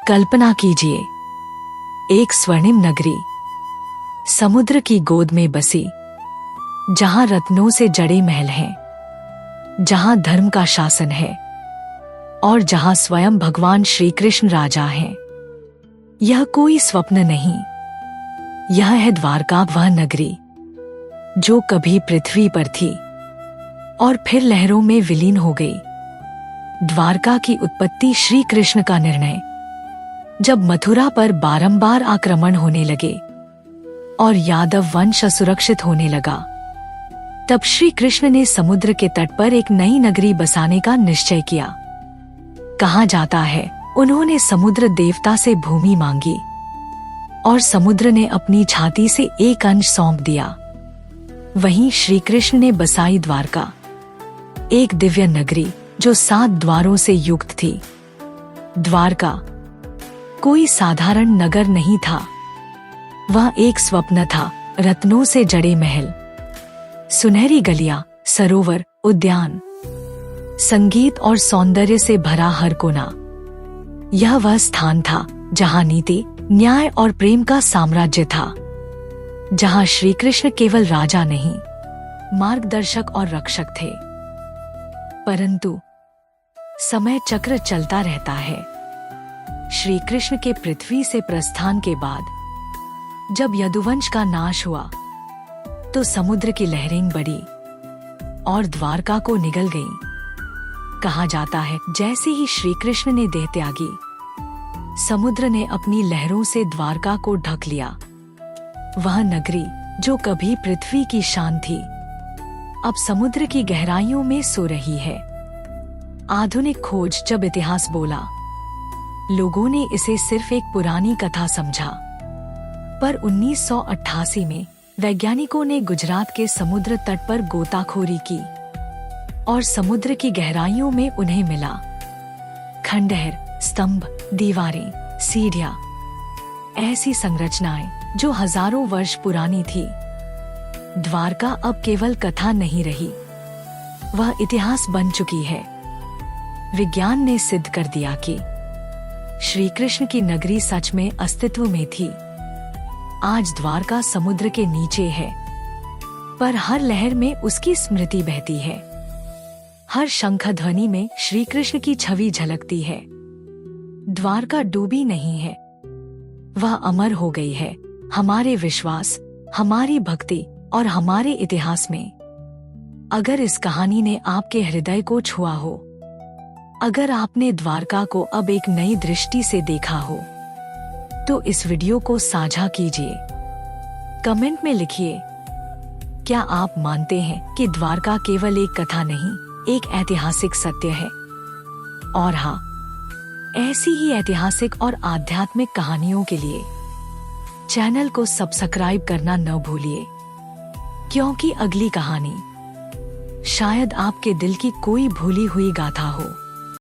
कल्पना कीजिए, एक स्वर्णिम नगरी समुद्र की गोद में बसी, जहां रत्नों से जड़े महल हैं, जहां धर्म का शासन है और जहां स्वयं भगवान श्री कृष्ण राजा हैं। यह कोई स्वप्न नहीं, यह है द्वारका, वह नगरी जो कभी पृथ्वी पर थी और फिर लहरों में विलीन हो गई। द्वारका की उत्पत्ति श्री कृष्ण का निर्णय, जब मथुरा पर बारंबार आक्रमण होने लगे और यादव वंश असुरक्षित होने लगा, तब श्री कृष्ण ने समुद्र के तट पर एक नई नगरी बसाने का निश्चय किया। कहा जाता है, उन्होंने समुद्र देवता से भूमि मांगी और समुद्र ने अपनी छाती से एक अंश सौंप दिया। वहीं श्री कृष्ण ने बसाई द्वारका, एक दिव्य नगरी जो 7 द्वारों से युक्त थी। द्वारका कोई साधारण नगर नहीं था, वह एक स्वप्न था। रत्नों से जड़े महल, सुनहरी गलियां, सरोवर, उद्यान, संगीत और सौंदर्य से भरा हर कोना। यह वह स्थान था जहां नीति, न्याय और प्रेम का साम्राज्य था, जहां श्री कृष्ण केवल राजा नहीं, मार्गदर्शक और रक्षक थे। परंतु समय चक्र चलता रहता है। श्री कृष्ण के पृथ्वी से प्रस्थान के बाद जब यदुवंश का नाश हुआ, तो समुद्र की लहरें बढ़ी और द्वारका को निगल गईं। कहा जाता है, जैसे ही श्री कृष्ण ने देह त्यागी, समुद्र ने अपनी लहरों से द्वारका को ढक लिया। वह नगरी जो कभी पृथ्वी की शान थी, अब समुद्र की गहराइयों में सो रही है। आधुनिक खोज जब इतिहास बोला, लोगों ने इसे सिर्फ एक पुरानी कथा समझा, पर 1988 में वैज्ञानिकों ने गुजरात के समुद्र तट पर गोताखोरी की और समुद्र की गहराइयों में उन्हें मिला खंडहर, स्तंभ, दीवारें, सीढ़ियां, ऐसी संरचनाएं जो हजारों वर्ष पुरानी थी। द्वारका अब केवल कथा नहीं रही, वह इतिहास बन चुकी है। विज्ञान ने सिद्ध कर दिया कि श्री कृष्ण की नगरी सच में अस्तित्व में थी। आज द्वारका समुद्र के नीचे है, पर हर लहर में उसकी स्मृति बहती है। हर शंख ध्वनि में श्री कृष्ण की छवि झलकती है। द्वारका डूबी नहीं है, वह अमर हो गई है, हमारे विश्वास, हमारी भक्ति और हमारे इतिहास में। अगर इस कहानी ने आपके हृदय को छुआ हो, अगर आपने द्वारका को अब एक नई दृष्टि से देखा हो, तो इस वीडियो को साझा कीजिए। कमेंट में लिखिए, क्या आप मानते हैं कि द्वारका केवल एक कथा नहीं, एक ऐतिहासिक सत्य है? और हाँ, ऐसी ही ऐतिहासिक और आध्यात्मिक कहानियों के लिए चैनल को सब्सक्राइब करना न भूलिए, क्योंकि अगली कहानी शायद आपके दिल की कोई भूली हुई गाथा हो।